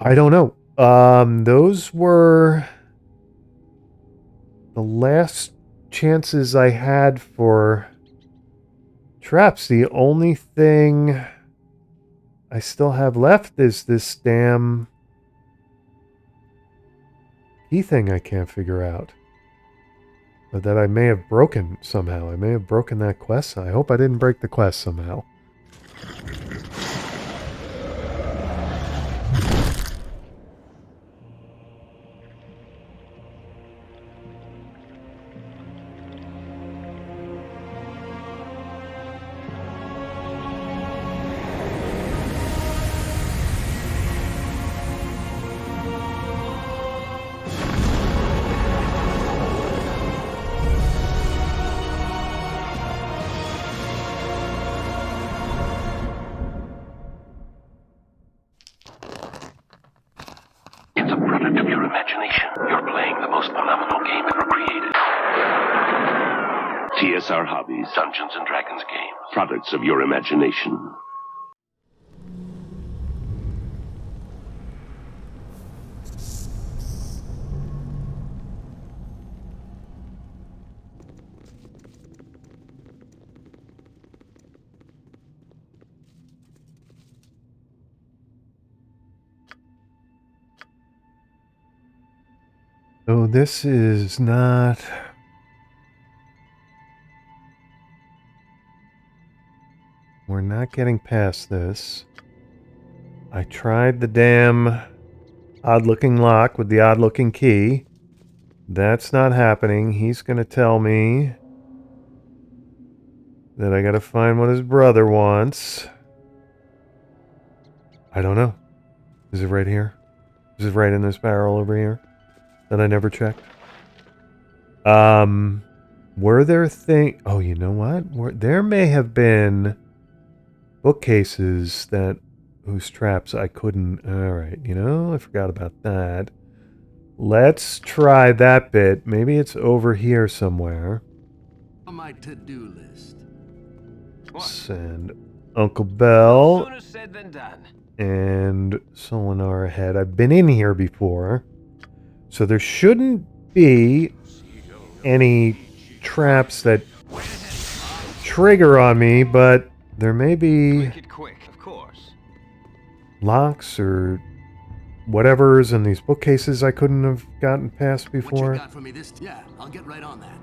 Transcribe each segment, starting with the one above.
I don't know. Those were the last chances I had for traps. The only thing I still have left is this damn key thing I can't figure out. But that I may have broken somehow. I may have broken that quest. I hope I didn't break the quest somehow. It's a product of your imagination. You're playing the most phenomenal game ever created. TSR Hobbies, Dungeons and Dragons game. Products of your imagination. So this is not... We're not getting past this. I tried the damn odd-looking lock with the odd-looking key. That's not happening. He's going to tell me that I got to find what his brother wants. I don't know. Is it right here? Is it right in this barrel over here that I never checked? Were there things... Oh, you know what? There may have been bookcases that whose traps I couldn't... Alright, you know, I forgot about that. Let's try that bit. Maybe it's over here somewhere. On my to-do list. Send Uncle Bell Sooner said than done. and Solinar ahead. I've been in here before, so there shouldn't be any traps that trigger on me, but there may be Make it quick, of course. locks or whatever's in these bookcases I couldn't have gotten past What before. you got for me this? Yeah, I'll get right on that.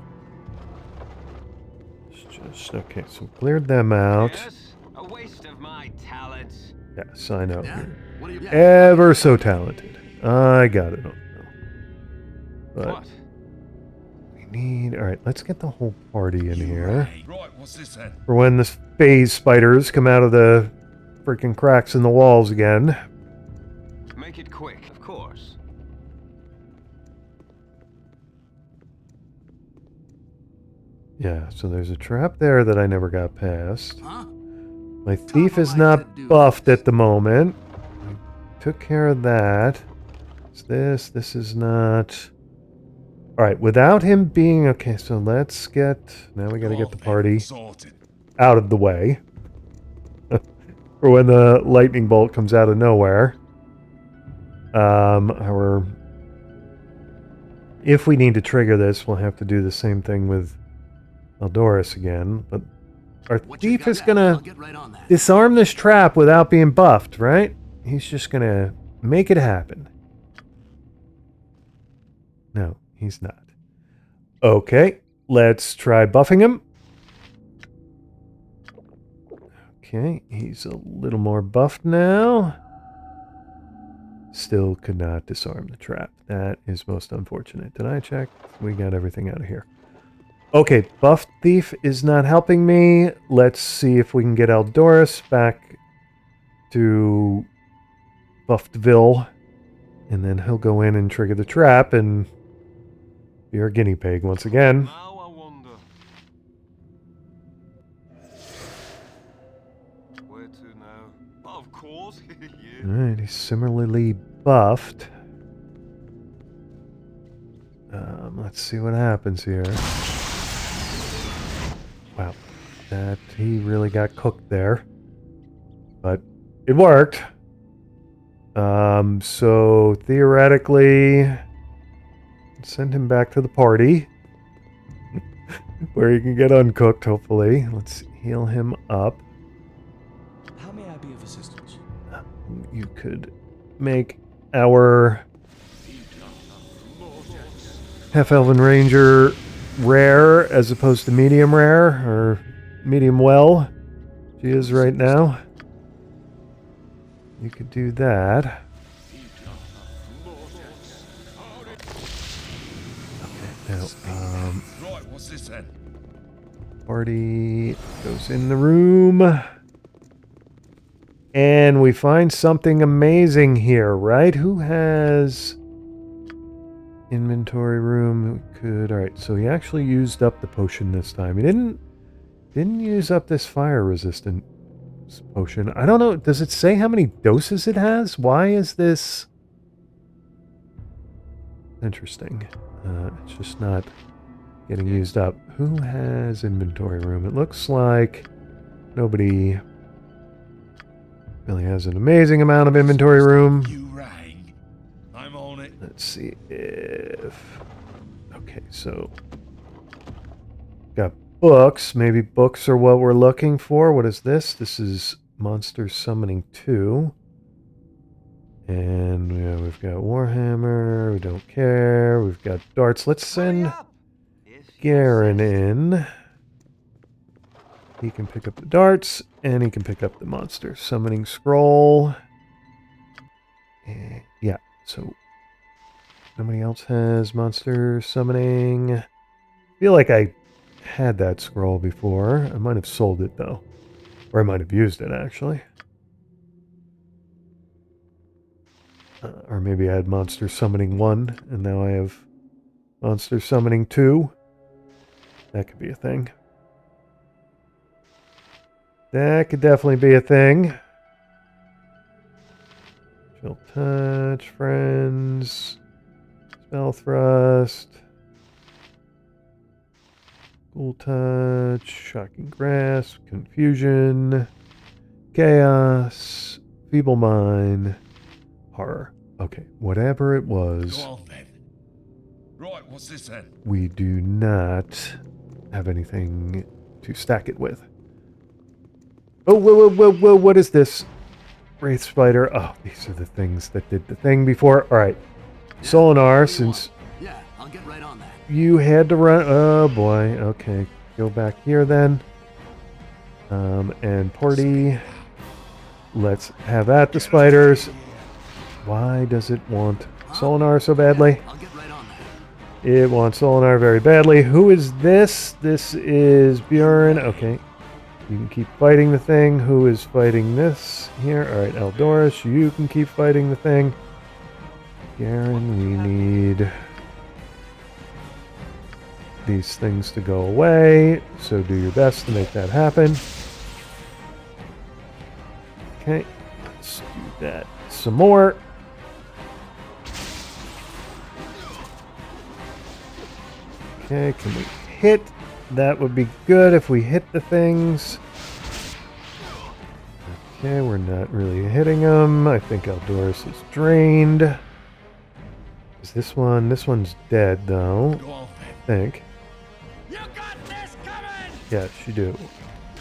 Just okay, so cleared them out. Yes, a waste of my talents. Yes, I know. Yeah. What do you? Ever so talented. I got it. But What? we need... Alright, let's get the whole party in here. Right, what's this then? For when the phase spiders come out of the freaking cracks in the walls again. Make it quick, of course. Yeah, so there's a trap there that I never got past. Huh? My thief is not buffed at the moment. I took care of that. It's this. This is not... Alright, without him being... Okay, so let's get... Now we gotta get the party Sorted. out of the way. For when the lightning bolt comes out of nowhere. If we need to trigger this, we'll have to do the same thing with Baldurs again. But our thief is gonna disarm this trap without being buffed, right? He's just gonna make it happen. No, he's not. Okay, let's try buffing him. Okay, he's a little more buffed now. Still could not disarm the trap. That is most unfortunate. Did I check? We got everything out of here. Okay, buffed thief is not helping me. Let's see if we can get Baldurs back to Buffedville. And then he'll go in and trigger the trap and be our guinea pig once again. Now I wonder. Where to now? Of course. Yeah. Alright, he's similarly buffed. Let's see what happens here. Wow, that he really got cooked there. But it worked. So theoretically, send him back to the party where he can get uncooked, hopefully. Let's heal him up. How may I be of assistance? You could make our Half-Elven Ranger rare as opposed to medium rare, or medium well. She is right now. You could do that. Okay, now, Right, what's this then? party goes in the room. And we find something amazing here, right? Who has inventory room? Could, alright, so he actually used up the potion this time. He didn't use up this fire resistant potion. I don't know, does it say how many doses it has? Why is this interesting? It's just not getting used up. Who has inventory room? It looks like nobody really has an amazing amount of inventory room. You rang. I'm on it. Let's see if... Okay, so... Got books. Maybe books are what we're looking for. What is this? This is Monster Summoning 2. And yeah, we've got Warhammer. We don't care. We've got darts. Let's send Garen in. He can pick up the darts, and he can pick up the monster summoning scroll. And yeah, so nobody else has monster summoning. I feel like I had that scroll before. I might have sold it, though. Or I might have used it, actually. Or maybe I had monster summoning 1, and now I have monster summoning 2. That could be a thing. That could definitely be a thing. Chill touch, friends. Spell thrust. Cool touch. Shocking grasp. Confusion. Chaos. Feeble mind. Horror. Okay, whatever it was. Go on then. Right, what's this then? We do not have anything to stack it with. Oh, whoa, whoa, whoa, whoa, what is this? Wraith Spider. Oh, these are the things that did the thing before. Alright. Solinar, since Yeah, I'll get right on that. you had to run... Oh, boy. Okay. Go back here, then. And party. Let's have at the spiders. Why does it want Solinar so badly? I'll get right on that. It wants Solinar very badly. Who is this? This is Bjorn. Okay. You can keep fighting the thing. Who is fighting this here? Alright, Eldorus, you can keep fighting the thing. Garen, we need these things to go away. So do your best to make that happen. Okay, let's do that some more. Okay, can we hit? That would be good if we hit the things. Okay, we're not really hitting them. I think Eldorus is drained. Is this one? This one's dead, though. Go on then. I think. You got this coming! Yes, you do.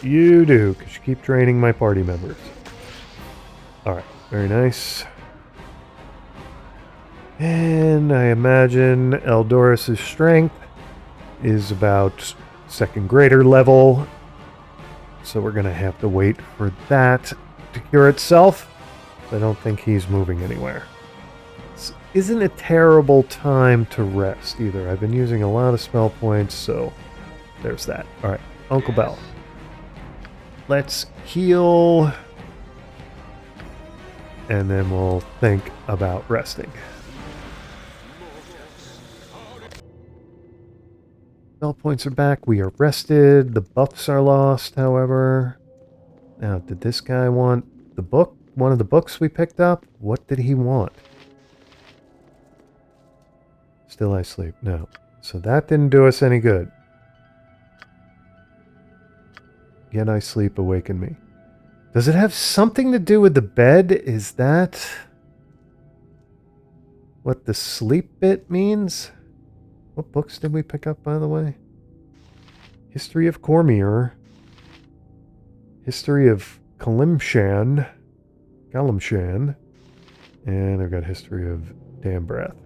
You do, because you keep draining my party members. Alright, very nice. And I imagine Eldorus' strength is about second grader level. So we're going to have to wait for that to cure itself. I don't think he's moving anywhere. This isn't a terrible time to rest either. I've been using a lot of spell points, so there's that. Alright, Uncle Bell. Let's heal. And then we'll think about resting. Spell points are back. We are rested. The buffs are lost, however. Now, did this guy want the book? One of the books we picked up? What did he want? Still I sleep. No. So that didn't do us any good. Yet I sleep, awaken me. Does it have something to do with the bed? Is that... what the sleep bit means. What books did we pick up, by the way? History of Cormier. History of Kalimshan. Kalimshan. And I've got History of Dambrath.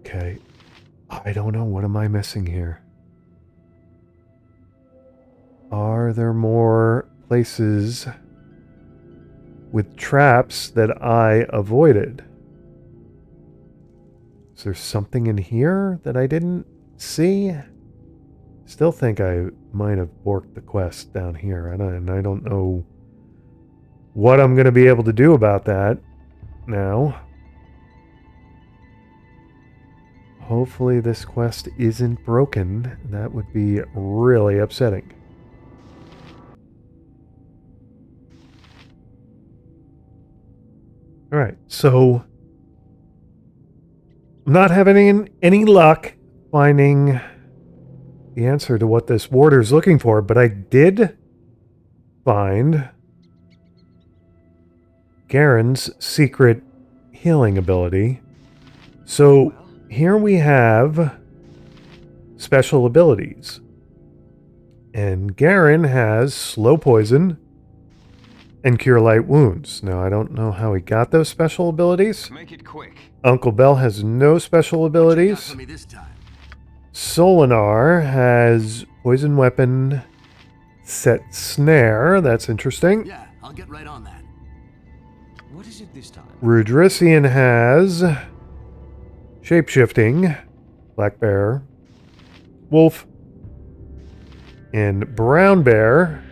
Okay. I don't know. What am I missing here? Are there more places with traps that I avoided? Is there something in here that I didn't see? Still think I might have borked the quest down here, and I don't know what I'm going to be able to do about that now. Hopefully this quest isn't broken. That would be really upsetting. Alright, so I'm not having any luck finding the answer to what this warder's looking for, but I did find Garen's secret healing ability. So here we have special abilities. And Garen has slow poison and cure light wounds. Now, I don't know how he got those special abilities. Make it quick. Uncle Bell has no special What you got abilities. for me this time? Solinar has poison weapon, set snare. That's interesting. Yeah, I'll get right on that. What is it this time? Rudrician has shapeshifting, black bear, wolf, and brown bear.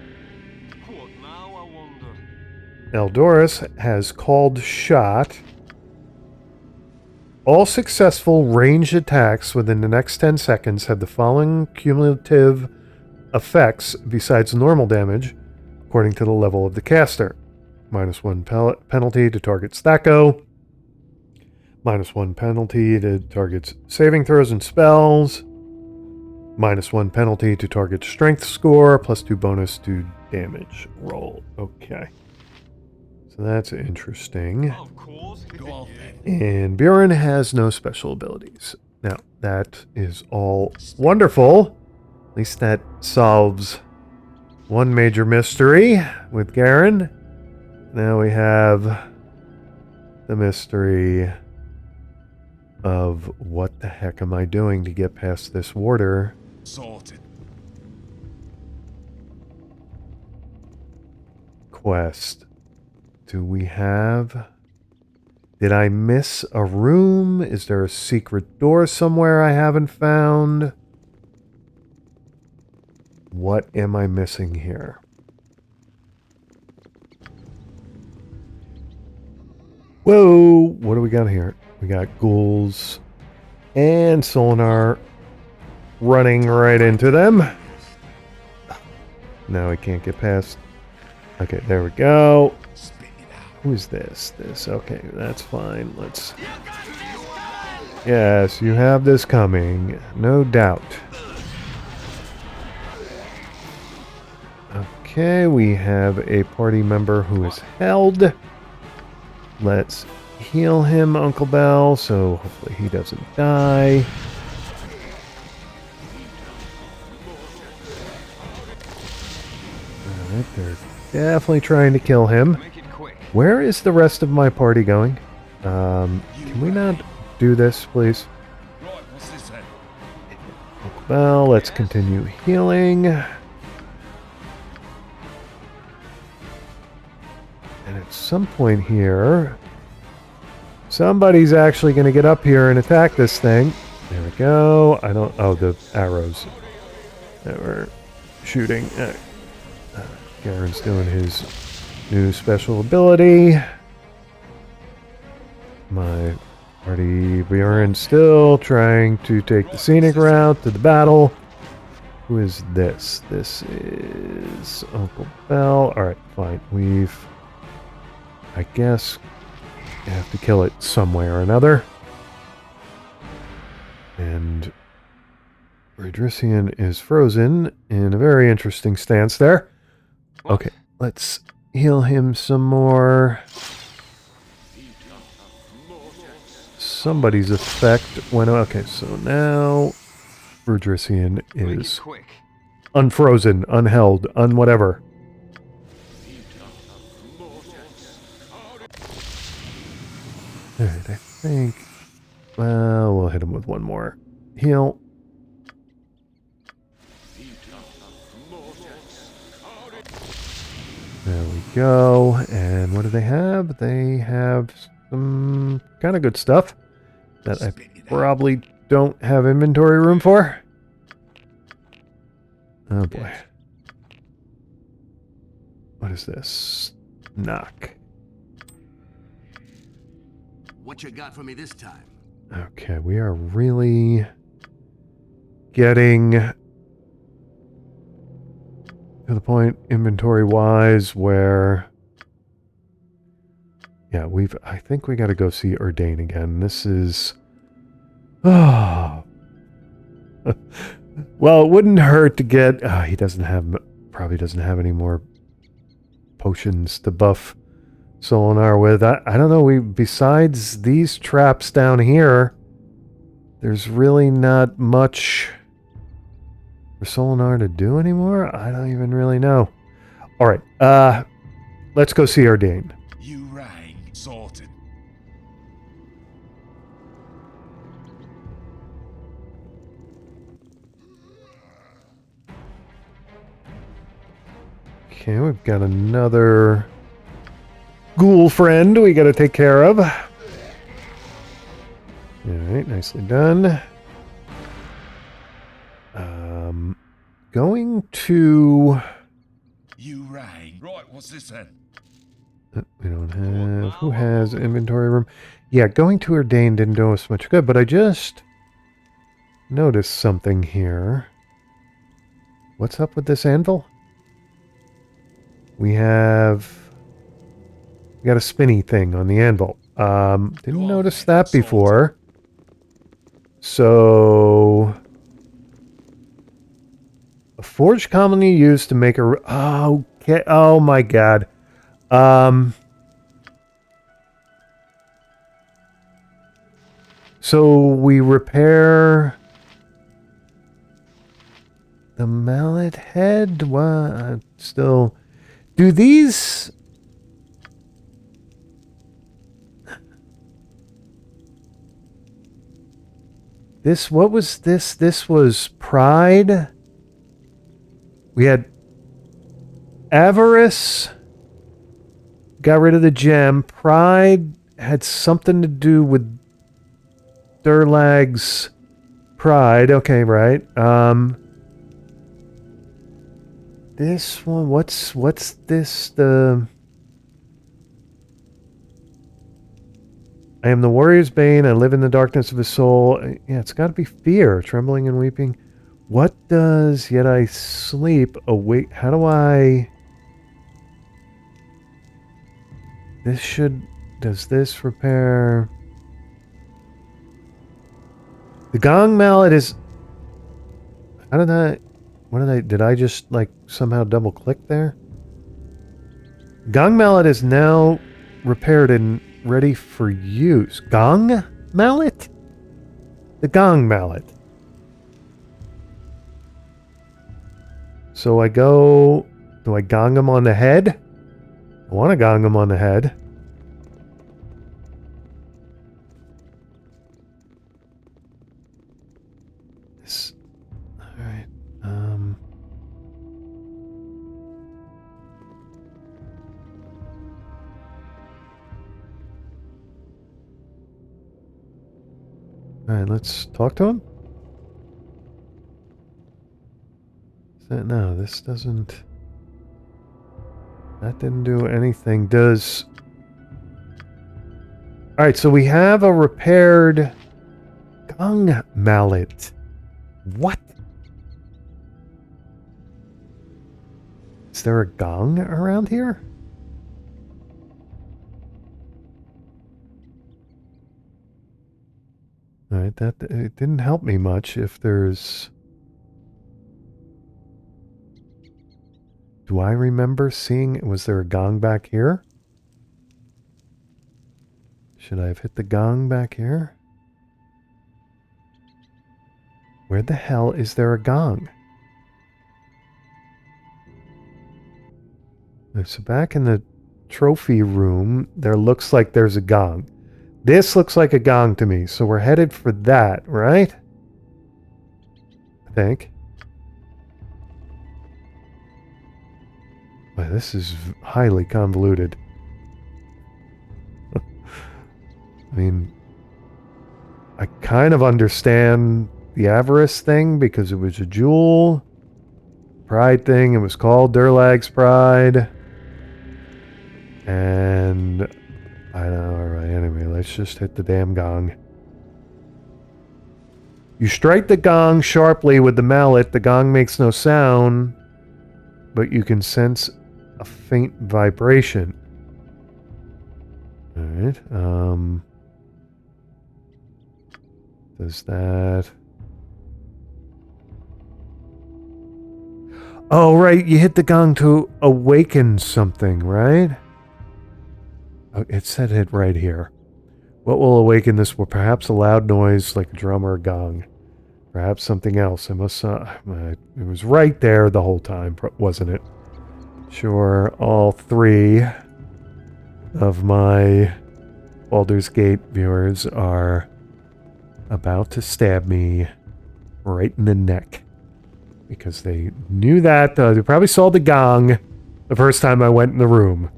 What now, I wonder? Eldorus has called shot. All successful ranged attacks within the next 10 seconds have the following cumulative effects besides normal damage, according to the level of the caster. -1 penalty to target Stacko. -1 penalty to target's saving throws and spells. -1 penalty to target strength score, +2 bonus to damage roll. Okay. So that's interesting. Of course. Go on then. And Bjorn has no special abilities. Now, that is all wonderful. At least that solves one major mystery with Garen. Now we have the mystery of what the heck am I doing to get past this warder? Sorted. Quest. Do we have... Did I miss a room? Is there a secret door somewhere I haven't found? What am I missing here? Whoa! What do we got here? We got ghouls and Solinar running right into them. Now we can't get past. Okay, there we go. Spit it out. Who is this? Okay, that's fine. Let's... Yes, you have this coming. No doubt. Okay, we have a party member who is held. Let's heal him, Uncle Bell, so hopefully he doesn't die. Alright, they're definitely trying to kill him. Make it quick. Where is the rest of my party going? Can we not do this, please? Right, what's this then? Uncle Bell, let's continue healing. And at some point here, somebody's actually going to get up here and attack this thing. There we go. I don't... Oh, the arrows that were shooting. Garen's doing his new special ability. My party Bjorn still trying to take the scenic route to the battle. Who is this? This is Uncle Bell. Alright, fine. We've... I guess I have to kill it some way or another. And Redrician is frozen in a very interesting stance there. Okay, let's heal him some more. Somebody's effect went... Okay, so now Verdrisian Make it is quick. unfrozen, unheld, unwhatever. Alright, I think... Well, we'll hit him with one more. Heal. There we go. And what do they have? They have some kind of good stuff that I probably don't have inventory room for. Oh boy. What is this? Knock. What you got for me this time? Okay, we are really getting to the point inventory-wise where... Yeah, I think we got to go see Urdain again. This is... Oh. Well, it wouldn't hurt to get... he probably doesn't have any more potions to buff Solinar with. I don't know, besides these traps down here, there's really not much for Solinar to do anymore. I don't even really know. Alright, let's go see Urdain. You rang. Sorted. Okay, we've got another ghoul friend we gotta take care of. Alright, nicely done. Going to... You rang. Right, what's this then? We don't have... Who has inventory room? Yeah, going to Urdain didn't do us much good, but I just noticed something here. What's up with this anvil? We got a spinny thing on the anvil. Didn't notice that before. So... A forge commonly used to make a... Oh, okay. Oh my god. So we repair the mallet head? What? Still... Do these... What was this? This was pride. We had avarice. Got rid of the gem. Pride had something to do with Durlag's pride. Okay, right. This one, what's this? I am the warrior's bane. I live in the darkness of his soul. Yeah, it's got to be fear, trembling and weeping. What does yet I sleep awake? How do I... Does this repair... The Gong mallet is... How did I... Did I just, like, somehow double click there? Gong mallet is now repaired and ready for use. Gong mallet? The Gong mallet. So I go... Do I gong him on the head? I want to gong him on the head. Alright. Alright, let's talk to him. No, this doesn't... That didn't do anything. Does... Alright, so we have a repaired Gong mallet. What? Is there a gong around here? Alright, it didn't help me much if there's... Do I remember seeing... Was there a gong back here? Should I have hit the gong back here? Where the hell is there a gong? So back in the trophy room, there looks like there's a gong. This looks like a gong to me, so we're headed for that, right? I think. Well, this is highly convoluted. I mean, I kind of understand the avarice thing because it was a jewel. Pride thing, it was called Durlag's Pride. And I don't know, alright, anyway, let's just hit the damn gong. You strike the gong sharply with the mallet, the gong makes no sound, but you can sense a faint vibration. Alright, does that... Oh, right, you hit the gong to awaken something, right? Oh, it said it right here. What will awaken this? Well, perhaps a loud noise like a drum or a gong. Perhaps something else. I must... it was right there the whole time, wasn't it? Sure, all three of my Baldur's Gate viewers are about to stab me right in the neck. Because they knew that. They probably saw the gong the first time I went in the room.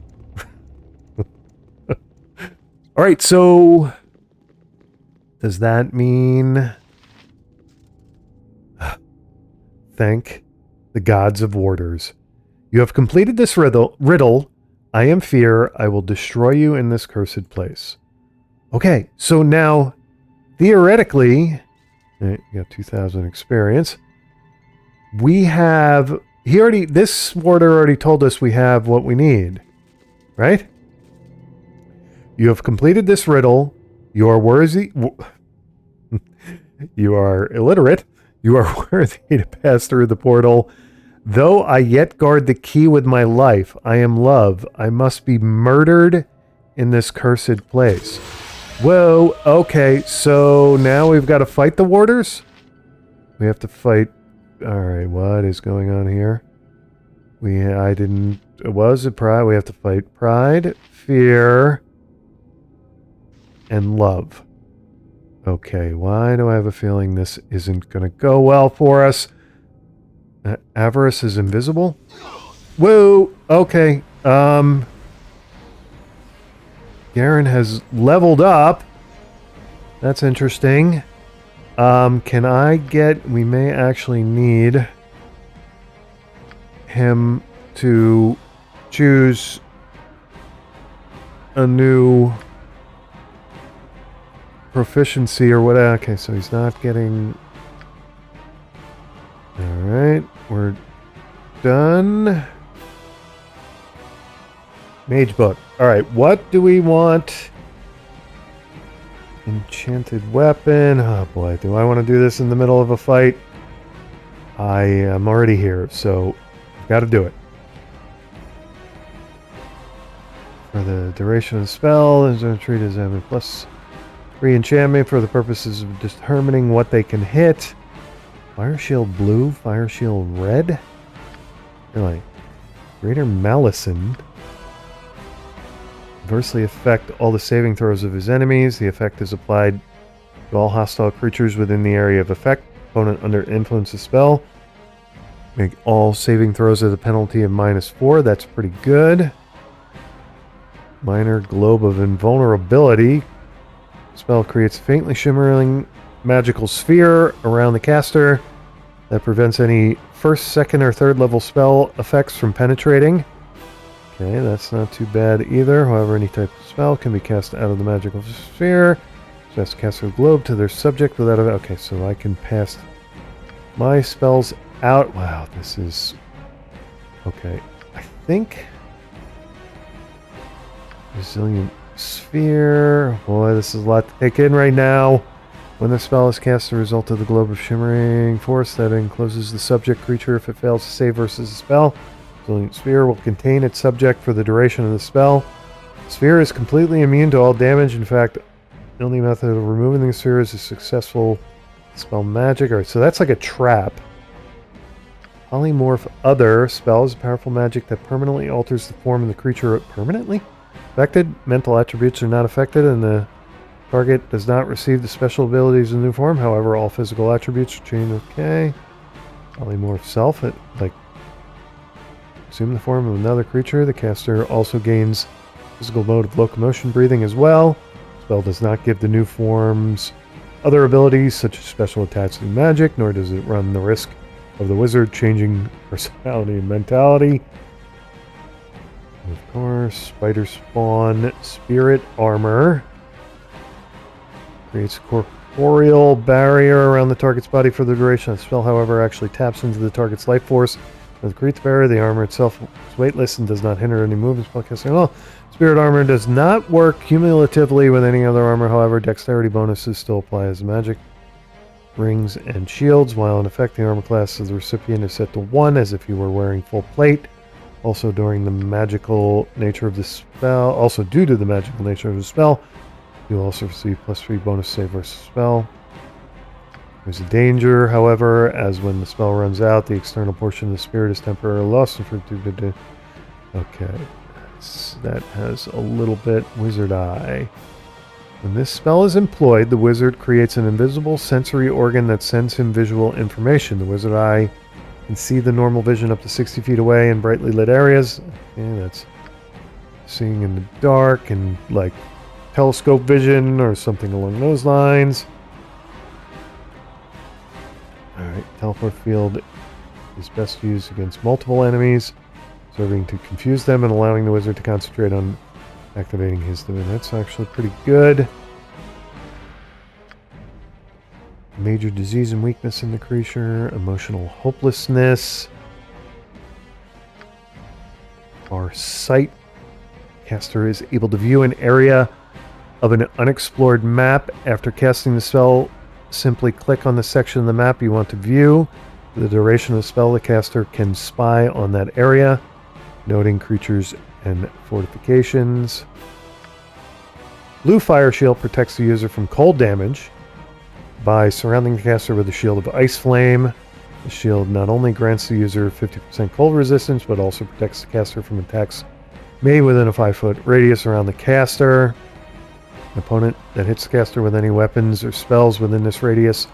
Alright, so... Does that mean... Thank the gods of warders. You have completed this riddle. I am fear. I will destroy you in this cursed place. Okay, so now, theoretically... You got 2,000 experience. We have... This warder already told us we have what we need. Right? You have completed this riddle. You are worthy... You are illiterate. You are worthy to pass through the portal. Though I yet guard the key with my life, I am love. I must be murdered in this cursed place. Whoa, okay, so now we've got to fight the warders? We have to fight... Alright, what is going on here? It was a pride. We have to fight pride, fear, and love. Okay, why do I have a feeling this isn't going to go well for us? Avarice is invisible? Whoa! Okay, Garen has leveled up. That's interesting. Can I get... We may actually need him to choose a new proficiency or whatever. Okay, so he's not getting... Alright, we're done. Mage book. Alright, what do we want? Enchanted weapon. Oh boy, do I want to do this in the middle of a fight? I am already here, so I've got to do it. For the duration of the spell, is treated as having plus 3 enchantment for the purposes of determining what they can hit. Fire shield blue, fire shield red. Really? Greater Malison. Adversely affect all the saving throws of his enemies. The effect is applied to all hostile creatures within the area of effect. Opponent under influence of spell. Make all saving throws at a penalty of -4. That's pretty good. Minor globe of invulnerability. Spell creates a faintly shimmering magical sphere around the caster that prevents any first, second, or third level spell effects from penetrating. Okay, that's not too bad either. However, any type of spell can be cast out of the magical sphere. So that's cast a globe to their subject without a... Okay, so I can pass my spells out. Wow, this is... Okay, I think... Resilient sphere. Boy, this is a lot to take in right now. When the spell is cast, the result of the globe of shimmering force that encloses the subject creature if it fails to save versus the spell. Resilient sphere will contain its subject for the duration of the spell. Sphere is completely immune to all damage. In fact, the only method of removing the sphere is a successful spell magic. Alright, so that's like a trap. Polymorph Other spell is a powerful magic that permanently alters the form of the creature. Permanently? Affected? Mental attributes are not affected, and the target does not receive the special abilities in the new form. However, all physical attributes are changed. Okay. Polymorph Self. It, like, assume the form of another creature. The caster also gains physical mode of locomotion breathing as well. Spell does not give the new forms other abilities such as special attacks and magic, nor does it run the risk of the wizard changing personality and mentality. Of course, spider spawn, spirit armor. Creates a corporeal barrier around the target's body for the duration of the spell, however, actually taps into the target's life force. With creates the barrier, the armor itself is weightless and does not hinder any movement spellcasting at all. Spirit armor does not work cumulatively with any other armor, however, dexterity bonuses still apply as magic. Rings and shields. While in effect, the armor class of the recipient is set to 1 as if he were wearing full plate. Also, during the magical nature of the spell, also due to the magical nature of the spell, you'll also receive +3 bonus save versus spell. There's a danger, however, as when the spell runs out, the external portion of the spirit is temporarily lost. Okay, so that has a little bit wizard eye. When this spell is employed, the wizard creates an invisible sensory organ that sends him visual information. The wizard eye can see the normal vision up to 60 feet away in brightly lit areas. Okay, that's seeing in the dark and like telescope vision or something along those lines. Alright, teleport field is best used against multiple enemies, serving to confuse them and allowing the wizard to concentrate on activating his domain. That's actually pretty good. Major disease and weakness in the creature, emotional hopelessness. Our sight. Caster is able to view an area of an unexplored map. After casting the spell, simply click on the section of the map you want to view. For the duration of the spell, the caster can spy on that area, noting creatures and fortifications. Blue Fire Shield protects the user from cold damage by surrounding the caster with a shield of ice flame. The shield not only grants the user 50% cold resistance, but also protects the caster from attacks made within a 5-foot radius around the caster. An opponent that hits the caster with any weapons or spells within this radius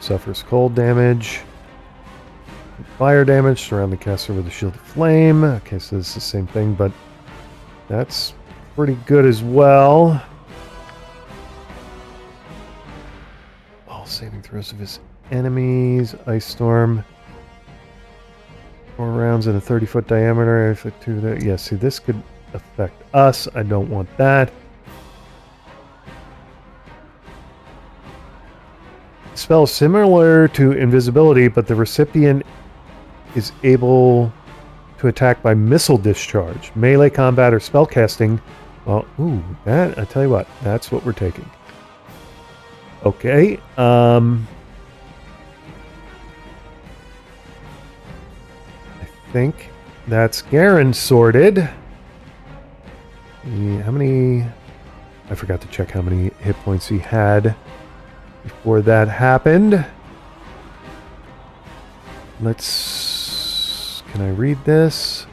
suffers cold damage. Fire damage, surround the caster with a shield of flame. Okay, so this is the same thing, but that's pretty good as well. All saving throws of his enemies. Ice Storm. 4 rounds in a 30-foot diameter. If it to the, yeah, see, this could affect us. I don't want that. Spell similar to invisibility, but the recipient is able to attack by missile discharge, melee combat, or spell casting. Well, ooh, that, I tell you what, that's what we're taking. Okay, I think that's Garen sorted. Yeah, how many? I forgot to check how many hit points he had before that happened. Let's... Can I read this?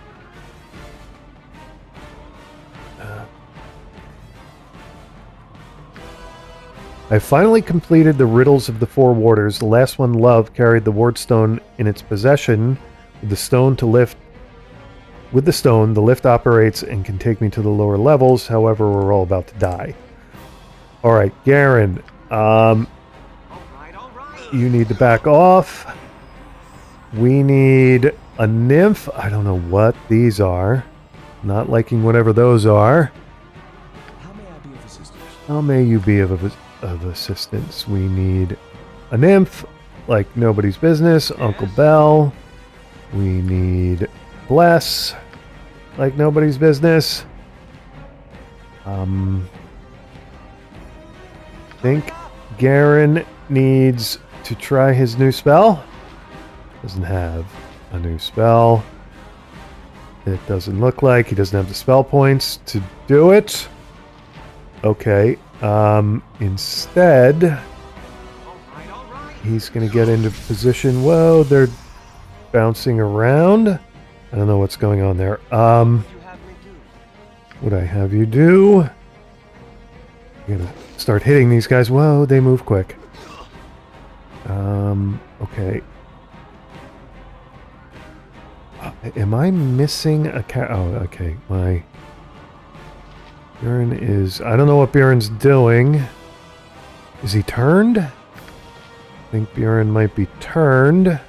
I finally completed the riddles of the 4 warders. The last one, Love, carried the ward stone in its possession. With the stone, the lift operates and can take me to the lower levels. However, we're all about to die. Alright, Garen. You need to back off. We need a nymph. I don't know what these are. Not liking whatever those are. How may I be of assistance? How may you be of assistance? We need a nymph, like nobody's business. Yes. Uncle Bell. We need Bless, like nobody's business. I think Garen needs to try his new spell. Doesn't have a new spell. It doesn't look like he doesn't have the spell points to do it. Okay. Instead, he's going to get into position. Whoa, they're bouncing around. I don't know what's going on there. What I have you do? You're going to start hitting these guys. Whoa, they move quick. Okay. Am I missing a cat? Oh, okay. My Bjorn is... I don't know what Bjorn's doing. Is he turned? I think Bjorn might be turned.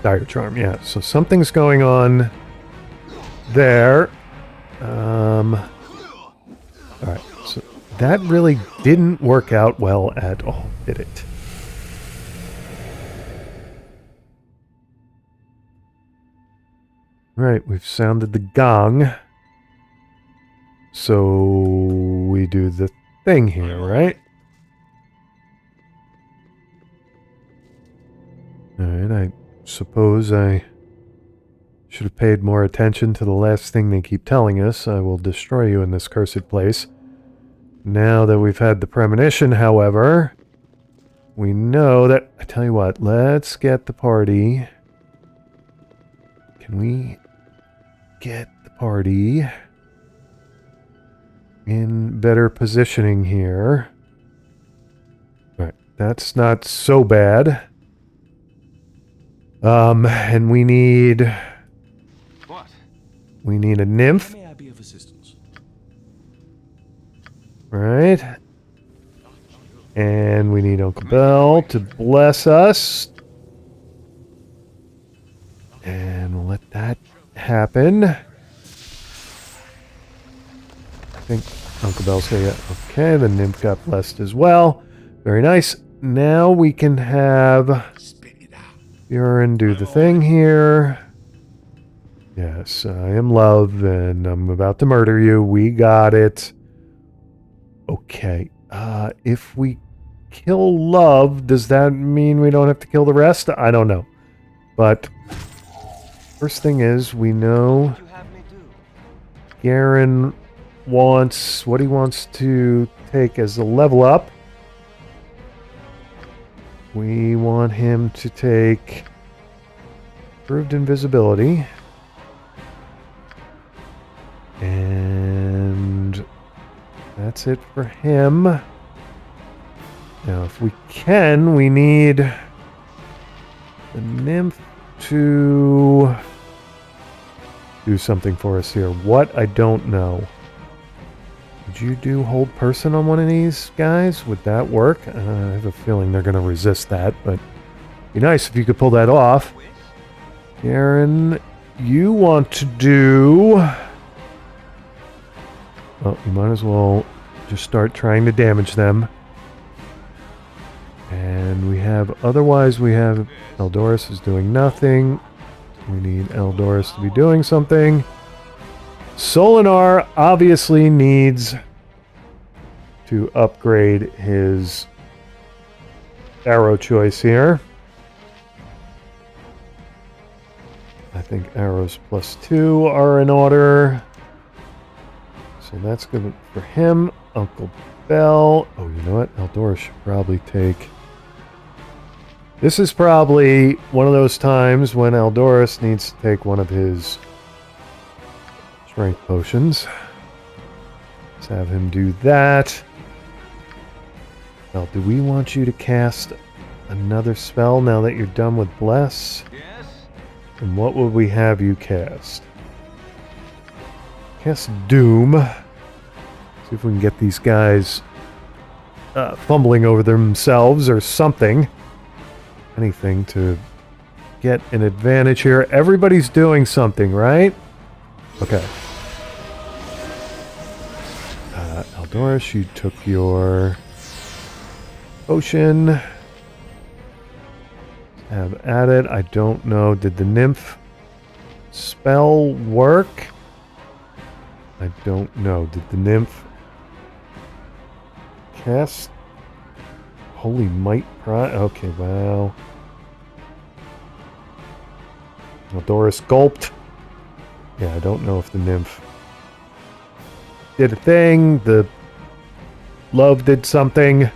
Dire Charm, yeah. So something's going on there. Alright, so that really didn't work out well at all, did it? Right, we've sounded the gong. So we do the thing here, right? Alright, I suppose I should have paid more attention to the last thing they keep telling us. I will destroy you in this cursed place. Now that we've had the premonition, however, we know that... I tell you what, let's get the party... Can we get the party in better positioning here? Alright, that's not so bad. And we need... What? We need a nymph. May I be of assistance? Right. And we need Uncle Bell to bless us. And we'll let that happen. I think Uncle Bell's here. Okay, the nymph got blessed as well. Very nice. Now we can have Bjorn do the thing here. Yes, I am love, and I'm about to murder you. We got it. Okay. If we kill love, does that mean we don't have to kill the rest? I don't know. But first thing is, we know Garen wants what he wants to take as a level up. We want him to take improved invisibility. And that's it for him. Now, if we can, we need the nymph to do something for us here. What? I don't know. Would you do hold person on one of these guys? Would that work? I have a feeling they're going to resist that, but it'd be nice if you could pull that off. Garen, you want to do... Well, you might as well just start trying to damage them. And we have... Otherwise, we have... Eldorus is doing nothing. We need Eldorus to be doing something. Solinar obviously needs to upgrade his arrow choice here. I think arrows +2 are in order. So that's good for him. Uncle Bell. Oh, you know what? Eldorus should probably take... This is probably one of those times when Eldorus needs to take one of his strength potions. Let's have him do that. Well, do we want you to cast another spell now that you're done with Bless? Yes? And what would we have you cast? Cast Doom. See if we can get these guys fumbling over themselves or something. Anything to get an advantage here. Everybody's doing something, right? Okay. Eldorus, you took your potion. Have at it. I don't know. Did the nymph spell work? I don't know. Did the nymph cast Holy Might? Okay, well. Doris gulped. Yeah, I don't know if the nymph did a thing. The love did something.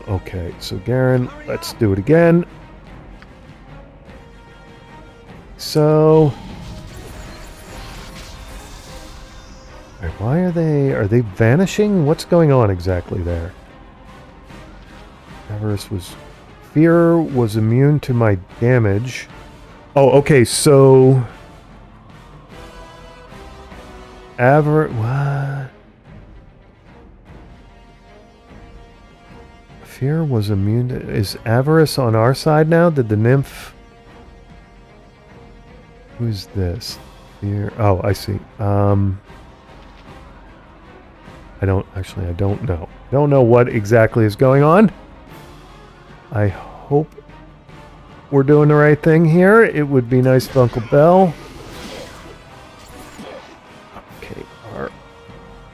Okay, so Garen, let's do it again. So... Alright, why are they vanishing? What's going on exactly there? Fear was immune to my damage. Oh, okay, so... What? Fear was immune to... Is Avarice on our side now? Did the nymph... Who's this? Fear... Oh, I see. I don't know. Don't know what exactly is going on. I hope we're doing the right thing here. It would be nice if Uncle Bell... Okay, our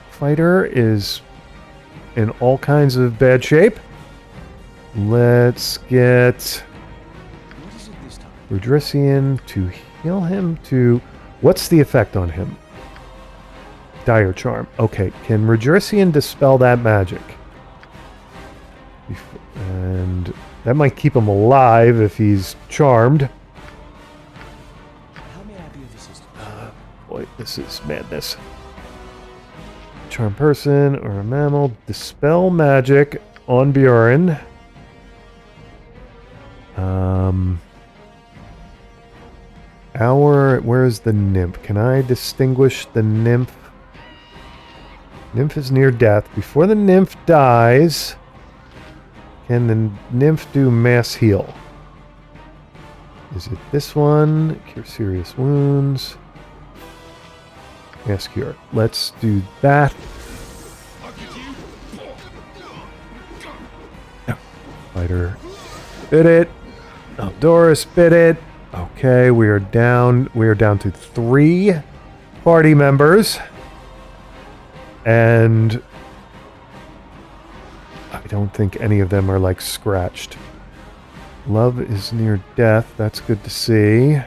fighter is in all kinds of bad shape. Let's get What is it this time? Rudrician to heal him to... What's the effect on him? Dire Charm. Okay, can Rudrician dispel that magic? And that might keep him alive if he's charmed. How may I be of assistance? Boy, this is madness. Charm person or a mammal. Dispel magic on Bjorn. Where's the nymph? Can I distinguish the nymph? Nymph is near death. Before the nymph dies, can the nymph do mass heal? Is it this one? Cure serious wounds. Mass cure. Let's do that. Fighter bit it. Doris bit it. Okay, we are down to 3 party members. And I don't think any of them are like scratched. Love is near death. That's good to see.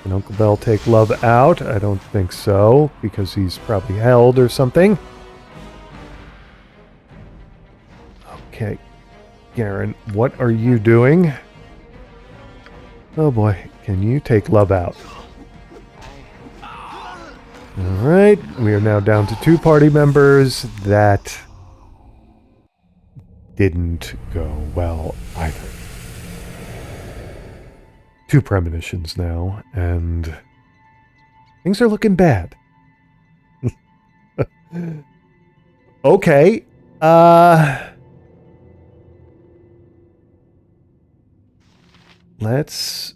Can Uncle Bell take Love out? I don't think so, because he's probably held or something. Okay. Garen, what are you doing? Oh boy, can you take Love out? Alright, we are now down to 2 party members. That didn't go well either. 2 premonitions now, and things are looking bad. Okay, let's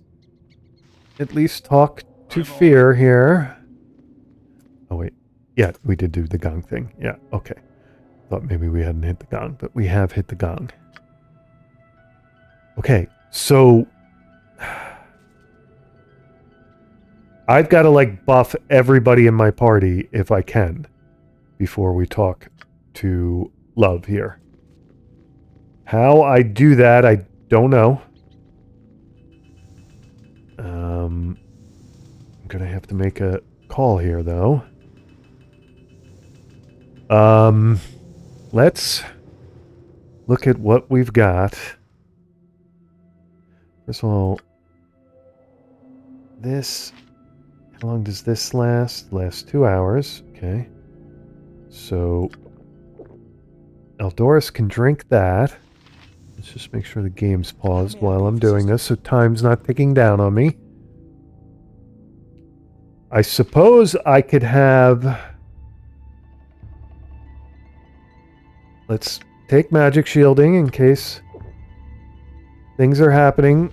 at least talk to Fear here. Oh wait, yeah, we did do the gong thing. Yeah, okay. Thought maybe we hadn't hit the gong, but we have hit the gong. Okay, so I've got to like buff everybody in my party if I can before we talk to Love here. How I do that, I don't know. I'm gonna have to make a call here though. Let's look at what we've got. First of all, this, how long does this last? Lasts 2 hours. Okay. So, Eldoris can drink that. Let's just make sure the game's paused while I'm doing this so time's not ticking down on me. I suppose I could have... Let's take magic shielding in case things are happening.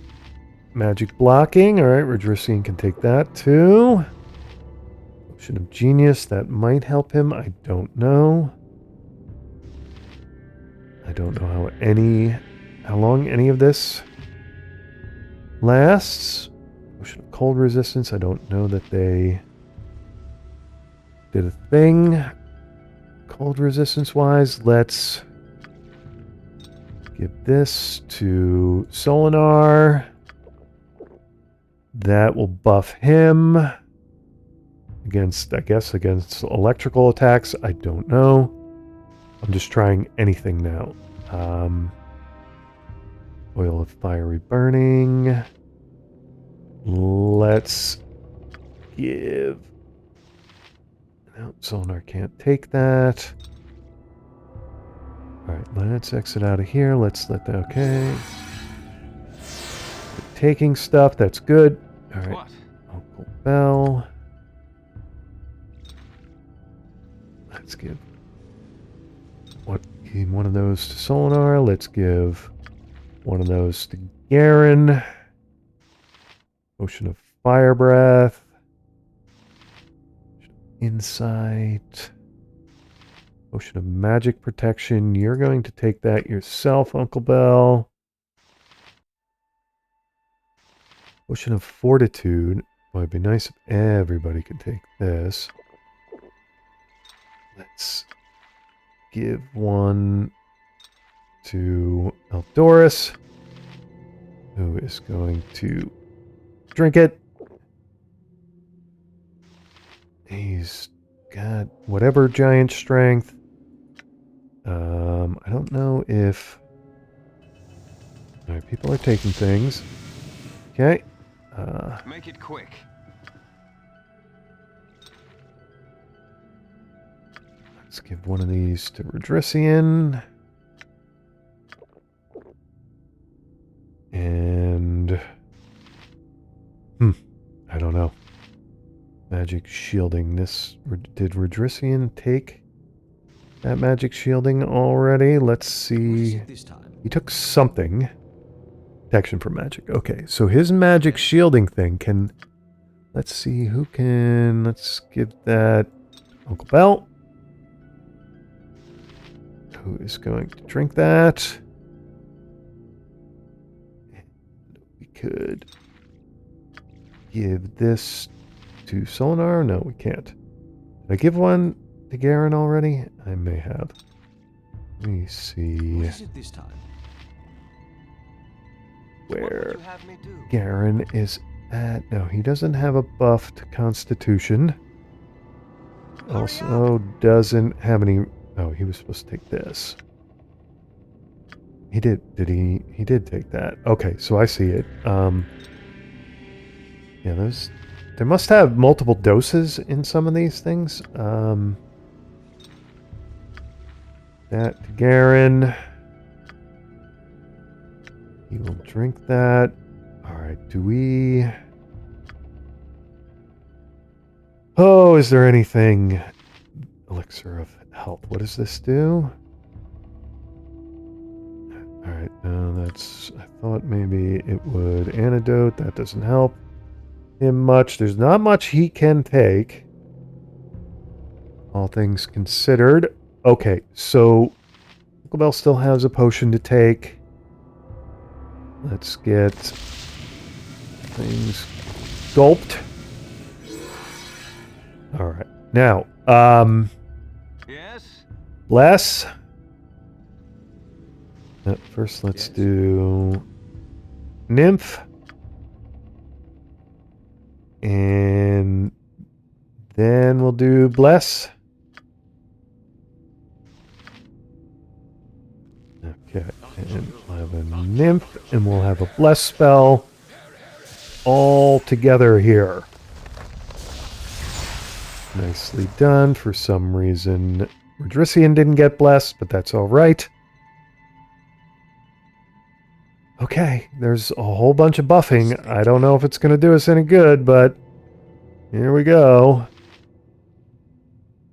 Magic blocking. Alright, Redrician can take that too. Potion of Genius. That might help him. I don't know. I don't know how long any of this lasts. Potion of Cold Resistance. I don't know that they did a thing. Cold resistance wise, let's give this to Solinar. That will buff him against, I guess, against electrical attacks. I don't know. I'm just trying anything now. Oil of fiery burning. Let's give... No, sonar can't take that. Alright, let's exit out of here. Let's let that... Okay. Taking stuff, that's good. Alright. What? Uncle Bell. Let's give one of those to Solinar. Let's give one of those to Garen. Potion of Fire Breath. Insight. Potion of Magic Protection. You're going to take that yourself, Uncle Bell. Potion of Fortitude. Well, it'd be nice if everybody could take this. Let's give one to Baldurs, who is going to drink it. He's got whatever giant strength. I don't know if... Alright, people are taking things. Okay. Make it quick. Let's give one of these to Rodrician. And... I don't know. Magic shielding. Did Rodrician take that magic shielding already? Let's see. This time. He took something. Protection from magic. Okay, so his magic shielding thing can... Let's see who can... Let's give that... Uncle Bell. Who is going to drink that? And we could give this to Solinar. No, we can't. Did I give one to Garen already? I may have. Let me see What is it this time? What where would you have me do? Garen is at. No, he doesn't have a buff to Constitution. Also doesn't have any... Oh, he was supposed to take this. He did. Did he? He did take that. Okay, so I see it. Yeah, those... They must have multiple doses in some of these things. That to Garen. He will drink that. Alright, do we... Oh, is there anything... Elixir of Health. What does this do? Alright, no, that's... I thought maybe it would antidote. That doesn't help him much. There's not much he can take. All things considered. Okay, so... Uncle Bell still has a potion to take. Let's get things gulped. Alright. Now, Yes? bless. First, let's do Nymph. And then we'll do bless. Okay, and we'll have a Nymph, and we'll have a bless spell all together here. Nicely done. For some reason, Rodrician didn't get blessed, but that's all right. Okay, there's a whole bunch of buffing. I don't know if it's going to do us any good, but here we go.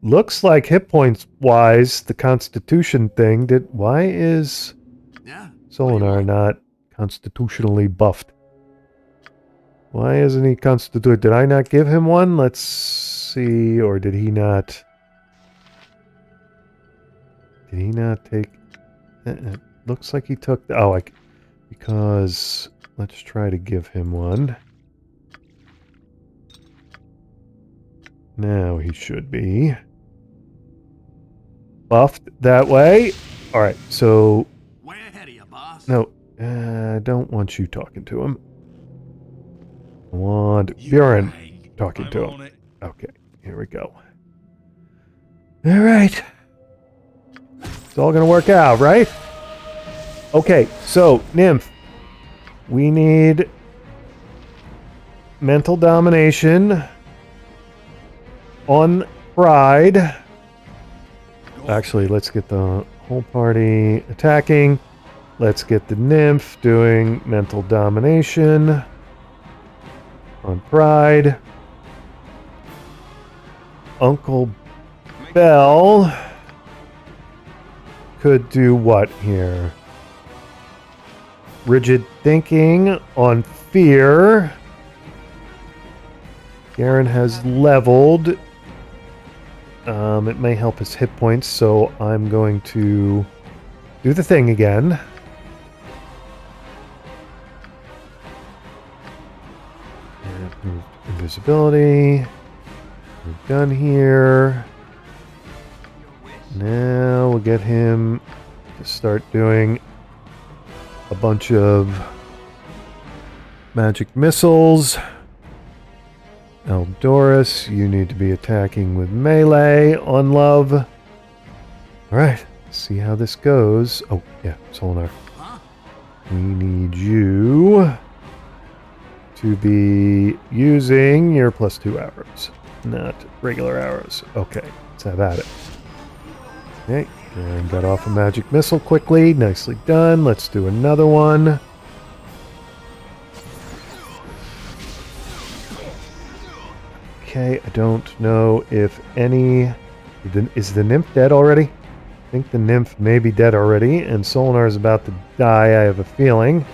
Looks like hit points wise, the Constitution thing did. Why is Yeah? Solinar not constitutionally buffed? Why isn't he constituted? Did I not give him one? Let's see. Or did he not? Did he not take? It looks like he took. Oh, because let's try to give him one. Now he should be buffed that way. All right. So Way ahead of you, boss. no, I don't want you talking to him. I want You Bjorn rang. talking I'm to on him. it. Okay, here we go. All right. It's all going to work out, right? Okay, so, Nymph. We need mental domination on Pride. Actually, let's get the whole party attacking. Let's get the Nymph doing mental domination on Pride. Uncle Bell could do what here? Rigid thinking on Fear. Garen has leveled. It may help his hit points, so I'm going to do the thing again. And invisibility. We're done here. Now we'll get him to start doing a bunch of magic missiles. Eldorus, you need to be attacking with melee on love. Alright, see how this goes. Oh, yeah, Solinar. We need you to be using your +2 arrows, not regular arrows. Okay, let's have at it. Okay, and got off a magic missile quickly. Nicely done. Let's do another one. Okay, I don't know if any... Is the nymph dead already? I think the nymph may be dead already, and Solinar is about to die, I have a feeling.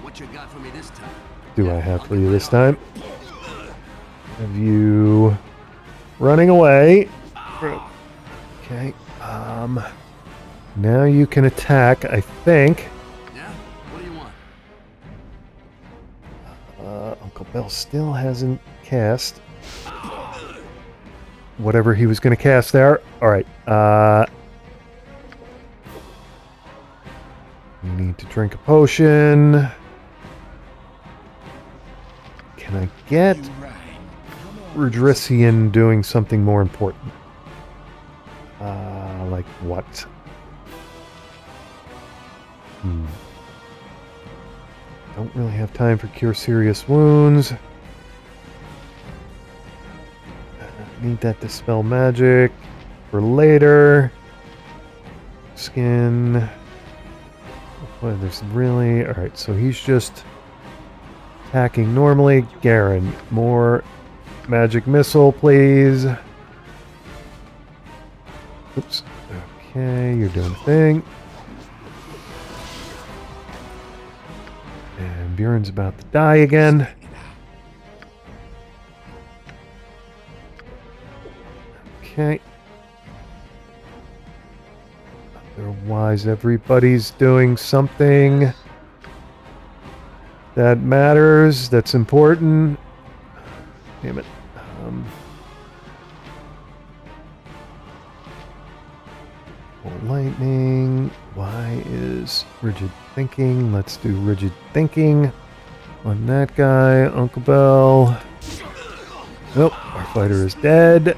What you got for me this time? Do I have for you this time? Have you... running away. Okay, now you can attack, I think. Yeah? What do you want? Uncle Bell still hasn't cast whatever he was going to cast there. Alright, you need to drink a potion. Can I get You rang. Rudrician doing something more important? Like what? Don't really have time for cure serious wounds. Need that dispel magic for later. Skin. Boy, there's really... Alright, so he's just attacking normally. Garen, more magic missile, please. Oops. Okay, you're doing a thing. And Bjorn's about to die again. Okay. Otherwise, everybody's doing something that matters, that's important. Damn it. Lightning. Why is rigid thinking? Let's do rigid thinking on that guy. Uncle Bell. Nope, our fighter is dead.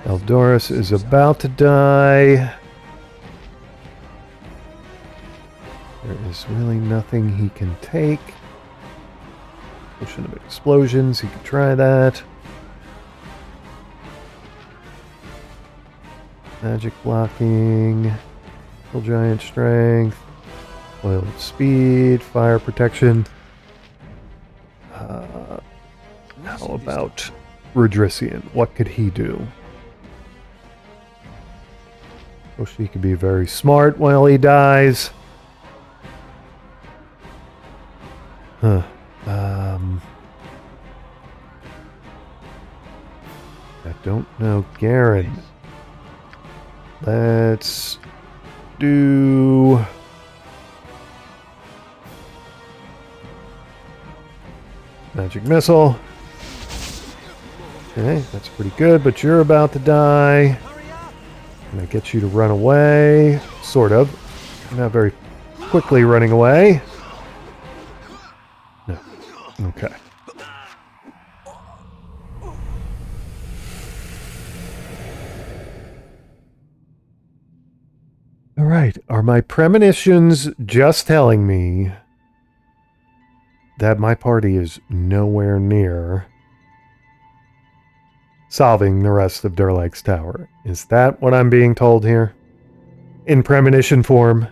Eldorus is about to die. There is really nothing he can take. Potion of explosions, he could try that. Magic blocking. Full giant strength. Oil of speed. Fire protection. How about Rudrician? What could he do? Oh, she could be very smart while he dies. Huh. I don't know. Garen. Let's do... Magic missile. Okay, that's pretty good, but you're about to die. Can I get you to run away? Sort of. You're not very quickly running away. Okay. All right. Are my premonitions just telling me that my party is nowhere near solving the rest of Durlake's tower? Is that what I'm being told here? In premonition form?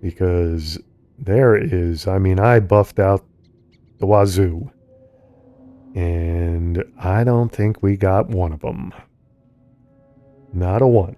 Because there is, I mean, I buffed out the wazoo. And I don't think we got one of them. Not a one.